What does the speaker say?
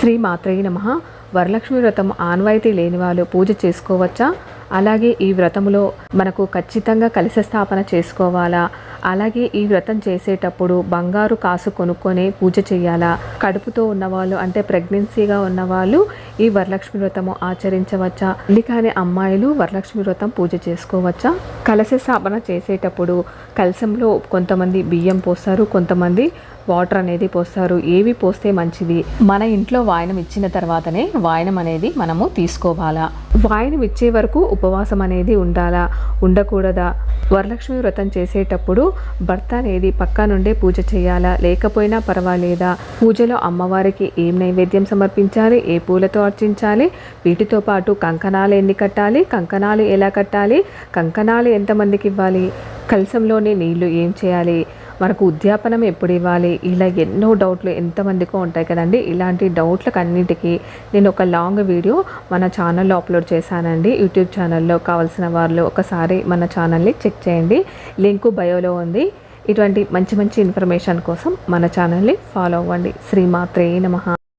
శ్రీ మాత్రే నమః. వరలక్ష్మి వ్రతం ఆన్వాయితీ లేని వాళ్ళు పూజ చేసుకోవచ్చా? అలాగే ఈ వ్రతంలో మనకు ఖచ్చితంగా కలశ స్థాపన చేసుకోవాలా? అలాగే ఈ వ్రతం చేసేటప్పుడు బంగారు కాసు కొనుక్కొని పూజ చేయాలా? కడుపుతో ఉన్నవాళ్ళు అంటే ప్రెగ్నెన్సీగా ఉన్నవాళ్ళు ఈ వరలక్ష్మి వ్రతము ఆచరించవచ్చా? కానీ అమ్మాయిలు వరలక్ష్మి వ్రతం పూజ చేసుకోవచ్చా? కలశ స్థాపన చేసేటప్పుడు కలశంలో కొంతమంది బియ్యం పోస్తారు, కొంతమంది వాటర్ అనేది పోస్తారు. ఏవి పోస్తే మంచిది? మన ఇంట్లో వాయనం ఇచ్చిన తర్వాతనే వాయనం అనేది మనము తీసుకోవాలా? వాయనం ఇచ్చే వరకు ఉపవాసం అనేది ఉండాలా, ఉండకూడదా? వరలక్ష్మి వ్రతం చేసేటప్పుడు భర్త అనేది పక్క నుండే పూజ చేయాలా, లేకపోయినా పర్వాలేదా? పూజలో అమ్మవారికి ఏం నైవేద్యం సమర్పించాలి, ఏ పూలతో అర్చించాలి, వీటితో పాటు కంకణాలు ఎన్ని కట్టాలి, కంకణాలు ఎలా కట్టాలి, కంకణాలు ఎంతమందికి ఇవ్వాలి, కలశంలోని నీళ్లు ఏం చేయాలి, మనకు ఉద్యాపనం ఎప్పుడు ఇవ్వాలి, ఇలా ఎన్నో డౌట్లు ఎంతమందికో ఉంటాయి కదండి. ఇలాంటి డౌట్లకు అన్నింటికి నేను ఒక లాంగ్ వీడియో మన ఛానల్లో అప్లోడ్ చేశానండి. యూట్యూబ్ ఛానల్లో కావాల్సిన వాళ్ళు ఒకసారి మన ఛానల్ని చెక్ చేయండి, లింకు బయోలో ఉంది. ఇటువంటి మంచి మంచి ఇన్ఫర్మేషన్ కోసం మన ఛానల్ని ఫాలో అవ్వండి. శ్రీమాత్రే నమః.